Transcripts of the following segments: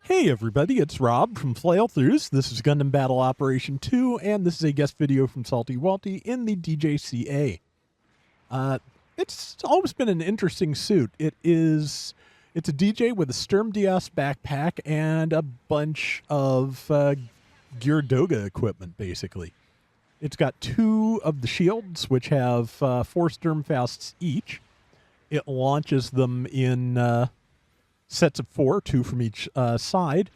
Hey everybody, it's Rob from Flailthroughs. This is Gundam Battle Operation 2, and this is a guest video from Salty Walty in the Dijeh. It's always been an interesting suit. It's a DJ with a Sturm DS backpack and a bunch of Gyrodoga equipment, basically. It's got two of the shields, which have 4 Sturmfausts each. It launches them in sets of 4, 2 from each side.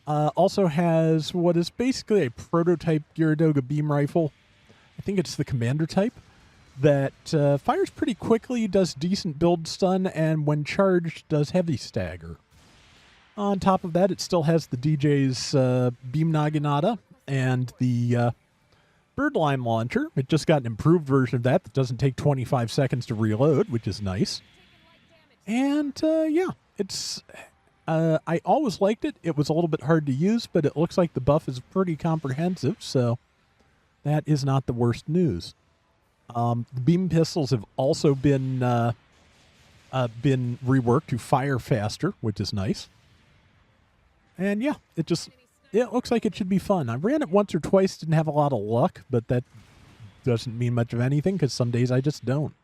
Also has what is basically a prototype Gyrodoga beam rifle. I think it's the commander type that fires pretty quickly, does decent build stun, and when charged does heavy stagger. On top of that, it still has the DJ's beam naginata and the birdlime launcher. It just got an improved version of that doesn't take 25 seconds to reload, which is nice. And yeah, it's I always liked it. It was a little bit hard to use, but it looks like the buff is pretty comprehensive, so that is not the worst news. The beam pistols have also been reworked to fire faster, which is nice. And yeah, it looks like it should be fun. I ran it once or twice, didn't have a lot of luck, but that doesn't mean much of anything because some days I just don't.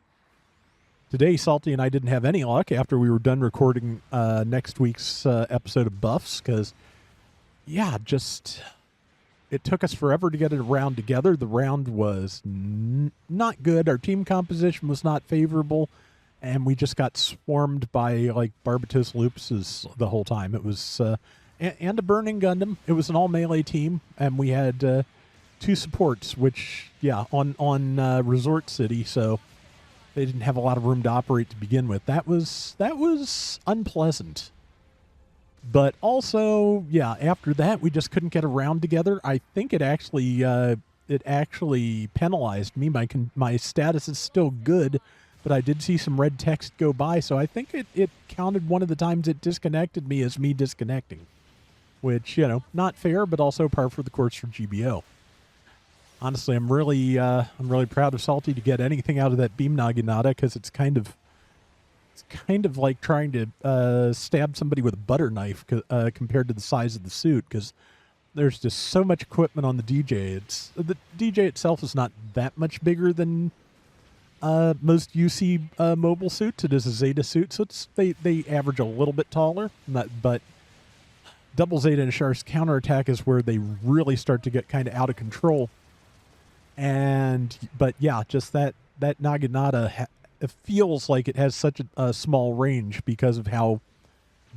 Today, Salty and I didn't have any luck after we were done recording next week's episode of Buffs because, yeah, it took us forever to get it round together. The round was not good. Our team composition was not favorable, and we just got swarmed by, like, Barbatos Lupuses the whole time. It was, and a Burning Gundam. It was an all-melee team, and we had 2 supports, which, yeah, on Resort City, so they didn't have a lot of room to operate to begin with. That was unpleasant. But also, yeah, after that, we just couldn't get a round together. I think it actually penalized me. My status is still good, but I did see some red text go by, so I think it counted one of the times it disconnected me as me disconnecting, which, you know, not fair, but also par for the course for GBO. Honestly, I'm really proud of Salty to get anything out of that beam naginata because it's kind of like trying to stab somebody with a butter knife compared to the size of the suit, because there's just so much equipment on the DJ. The DJ itself is not that much bigger than most UC mobile suits. It is a Zeta suit, so they average a little bit taller, but Double Zeta and Char's counterattack is where they really start to get kind of out of control. But yeah, just that naginata, it feels like it has such a small range because of how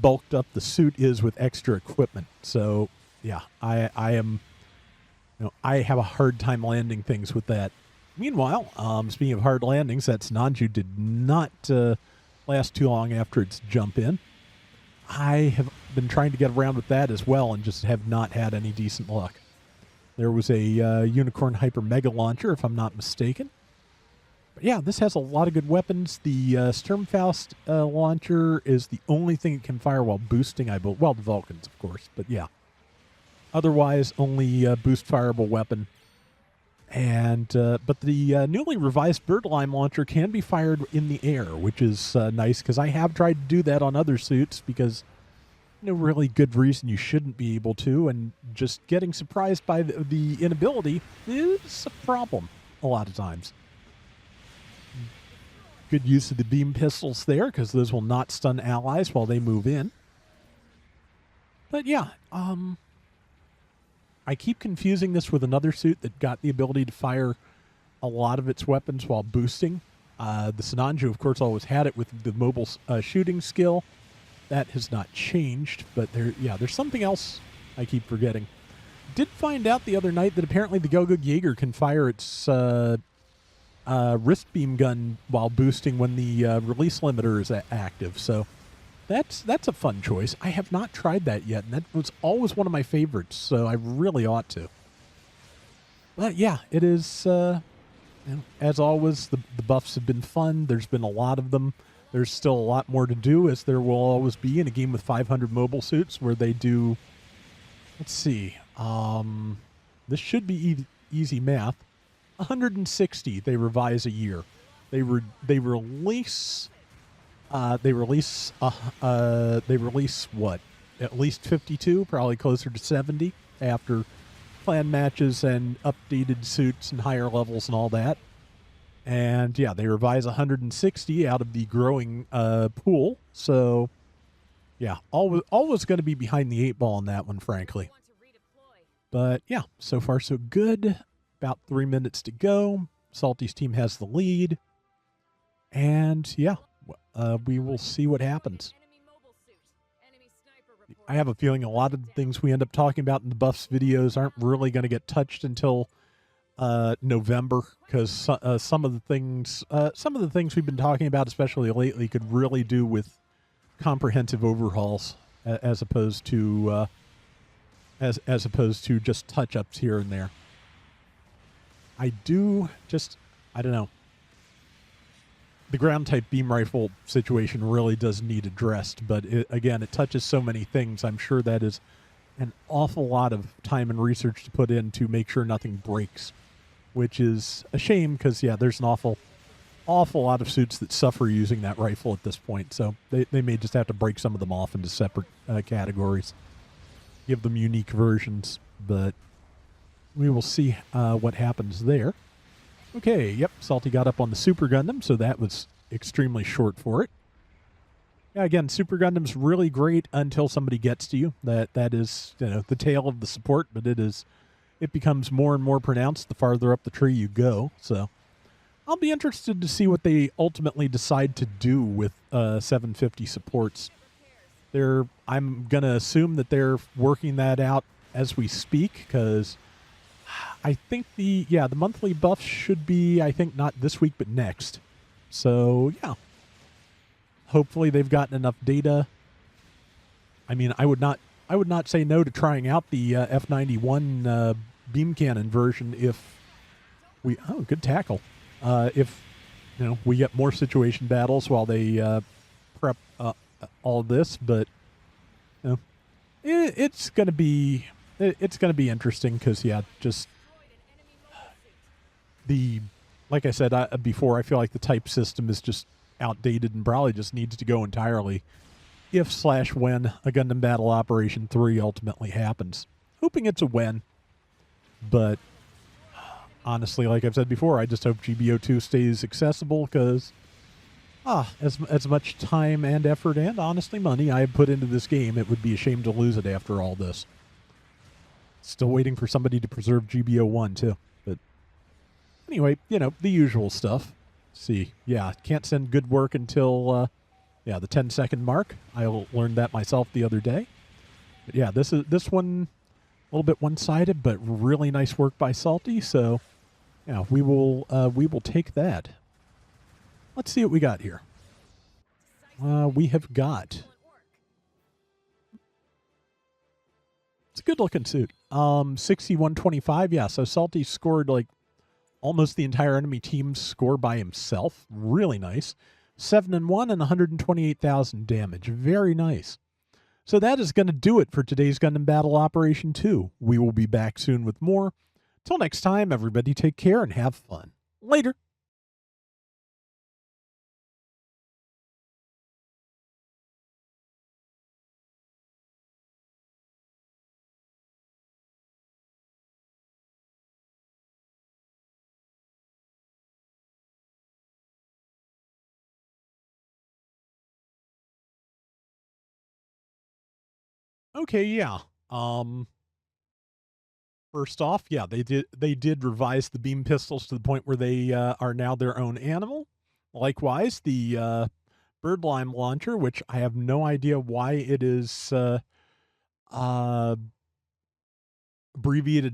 bulked up the suit is with extra equipment. So yeah, I have a hard time landing things with that. Meanwhile, speaking of hard landings, that Sinanju did not last too long after its jump in. I have been trying to get around with that as well and just have not had any decent luck. There was a Unicorn Hyper Mega Launcher, if I'm not mistaken. But yeah, this has a lot of good weapons. The Sturmfaust launcher is the only thing it can fire while boosting. Well, the Vulcans, of course, but yeah. Otherwise, only boost fireable weapon. And but the newly revised Birdlime launcher can be fired in the air, which is nice because I have tried to do that on other suits because no really good reason you shouldn't be able to, and just getting surprised by the inability is a problem a lot of times. Good use of the beam pistols there, because those will not stun allies while they move in. But yeah, I keep confusing this with another suit that got the ability to fire a lot of its weapons while boosting. The Sinanju, of course, always had it with the mobile shooting skill. That has not changed, but there's something else I keep forgetting. Did find out the other night that apparently the Gelgug Jaeger can fire its wrist beam gun while boosting when the release limiter is active. So that's a fun choice. I have not tried that yet, and that was always one of my favorites, so I really ought to. But yeah, it is, as always, the buffs have been fun. There's been a lot of them. There's still a lot more to do, as there will always be in a game with 500 mobile suits, where they do, let's see, this should be easy math, 160 they revise a year. They release what, at least 52, probably closer to 70 after clan matches and updated suits and higher levels and all that. And yeah, they revise 160 out of the growing pool. So yeah, always going to be behind the 8 ball on that one, frankly. But yeah, so far so good. About 3 minutes to go. Salty's team has the lead. And yeah, we will see what happens. I have a feeling a lot of the things we end up talking about in the Buffs videos aren't really going to get touched until November, because some of the things we've been talking about, especially lately, could really do with comprehensive overhauls as opposed to just touch-ups here and there. I don't know. The ground type beam rifle situation really does need addressed, but again, it touches so many things. I'm sure that is an awful lot of time and research to put in to make sure nothing breaks, which is a shame because, yeah, there's an awful lot of suits that suffer using that rifle at this point. So they may just have to break some of them off into separate categories, give them unique versions, but we will see what happens there. Okay, yep, Salty got up on the Super Gundam, so that was extremely short for it. Yeah, again, Super Gundam's really great until somebody gets to you. That is, the tail of the support, but it becomes more and more pronounced the farther up the tree you go. So I'll be interested to see what they ultimately decide to do with 750 supports. I'm going to assume that they're working that out as we speak, because I think the monthly buffs should be, I think, not this week, but next. So, yeah. Hopefully they've gotten enough data. I mean, I would not say no to trying out the F91 beam cannon version if good tackle. If, we get more situation battles while they prep all this, but, it's going to be interesting because, yeah, just like I said before, I feel like the type system is just outdated and probably just needs to go entirely if/when a Gundam Battle Operation 3 ultimately happens. Hoping it's a when, but honestly, like I've said before, I just hope GBO2 stays accessible because as much time and effort and honestly money I have put into this game, it would be a shame to lose it after all this. Still waiting for somebody to preserve GBO1 too. But anyway, the usual stuff. Let's see, yeah, can't send good work until the 10-second mark. I learned that myself the other day. But yeah, this one a little bit one-sided, but really nice work by Salty. So yeah, we will take that. Let's see what we got here. We have got. It's a good-looking suit. 6125. Yeah, so Salty scored like almost the entire enemy team's score by himself. Really nice. 7-1 and 128,000 damage. Very nice. So that is going to do it for today's Gundam Battle Operation 2. We will be back soon with more. Till next time, everybody take care and have fun. Later. Okay, yeah. First off, yeah, they did revise the beam pistols to the point where they are now their own animal. Likewise, the birdlime launcher, which I have no idea why it is abbreviated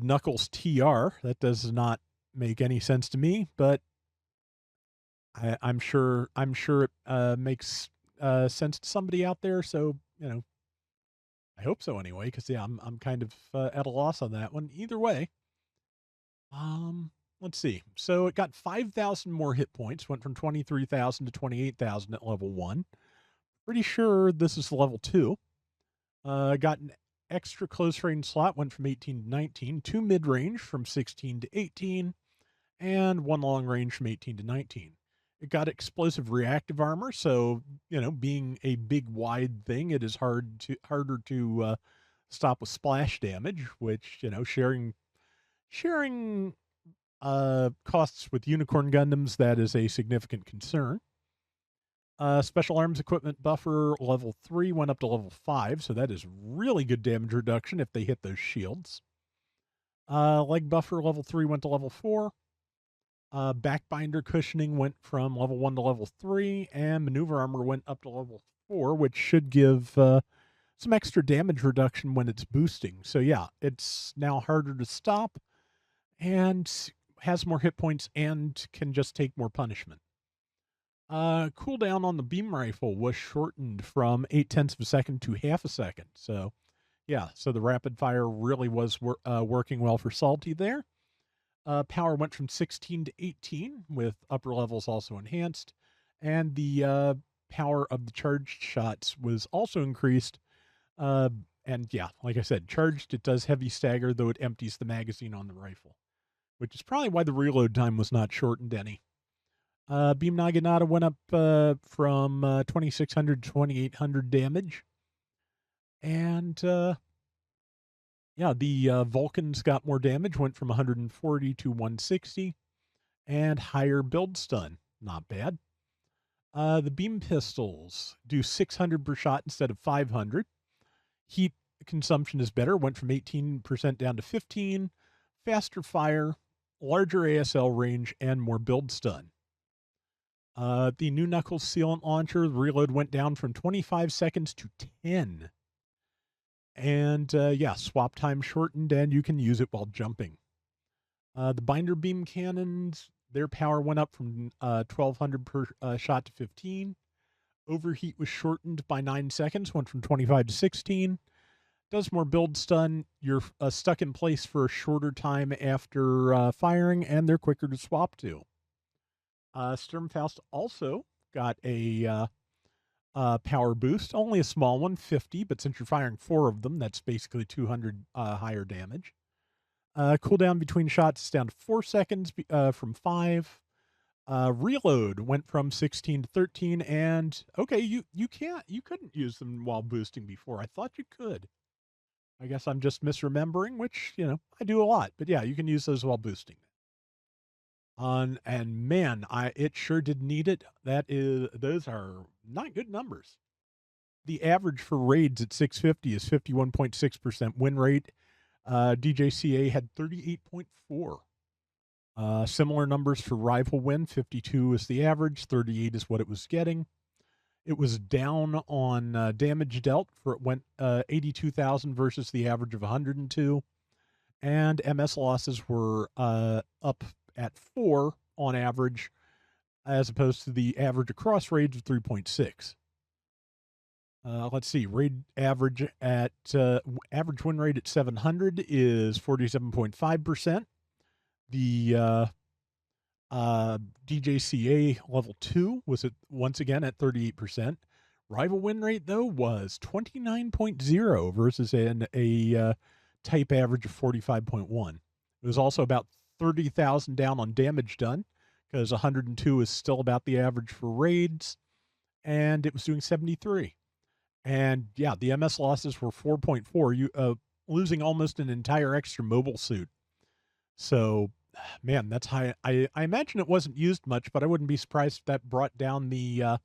Knuckles TR. That does not make any sense to me, but I'm sure it makes sense to somebody out there. So I hope so anyway, because yeah, I'm kind of at a loss on that one. Either way, let's see. So it got 5,000 more hit points, went from 23,000 to 28,000 at level 1. Pretty sure this is level 2. Got an extra close range slot, went from 18 to 19, 2 mid range from 16 to 18, and 1 long range from 18 to 19. It got explosive reactive armor, so being a big wide thing, it is harder to stop with splash damage, which sharing costs with Unicorn Gundams, that is a significant concern. Special arms equipment buffer level 3 went up to level 5, so that is really good damage reduction if they hit those shields. Leg buffer level 3 went to level 4. Backbinder cushioning went from level 1 to level 3, and maneuver armor went up to level 4, which should give some extra damage reduction when it's boosting. So yeah, it's now harder to stop and has more hit points and can just take more punishment. Cooldown on the beam rifle was shortened from 0.8 of a second to half a second. So yeah, so the rapid fire really was working well for Salty there. Power went from 16 to 18, with upper levels also enhanced. And the power of the charged shots was also increased. And yeah, like I said, charged, it does heavy stagger, though it empties the magazine on the rifle, which is probably why the reload time was not shortened any. Beam Naginata went up from 2,600 to 2,800 damage. And yeah, the Vulcans got more damage, went from 140 to 160, and higher build stun. Not bad. The beam pistols do 600 per shot instead of 500. Heat consumption is better, went from 18% down to 15. Faster fire, larger ASL range, and more build stun. The new Knuckles sealant launcher, the reload went down from 25 seconds to 10. And yeah, swap time shortened, and you can use it while jumping. The binder beam cannons, their power went up from 1,200 per shot to 15. Overheat was shortened by 9 seconds, went from 25 to 16. Does more build stun. You're stuck in place for a shorter time after firing, and they're quicker to swap to. Sturmfaust also got a power boost, only a small one, 50, but since you're firing 4 of them, that's basically 200 higher damage. Cooldown between shots is down to 4 seconds from 5. Reload went from 16 to 13, and okay, you couldn't use them while boosting before. I thought you could. I guess I'm just misremembering, which, I do a lot, but yeah, you can use those while boosting. And man, it sure did need it. Those are not good numbers. The average for raids at 650 is 51.6% win rate. DJCA had 38.4. Similar numbers for rival win. 52 is the average. 38 is what it was getting. It was down on damage dealt, for it went 82,000 versus the average of 102. And MS losses were up at 4 on average, as opposed to the average across raids of 3.6. Let's see, raid average at average win rate at 700 is 47.5%. The DJCA level 2 was once again at 38%. Rival win rate, though, was 29.0 versus a type average of 45.1. It was also about 30,000 down on damage done, because 102 is still about the average for raids, and it was doing 73. And yeah, the MS losses were 4.4, you losing almost an entire extra mobile suit. So, man, that's high. I imagine it wasn't used much, but I wouldn't be surprised if that brought down the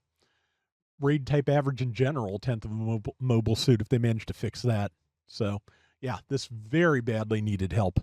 raid type average in general, 10th of a mobile suit, if they managed to fix that. So, yeah, this very badly needed help.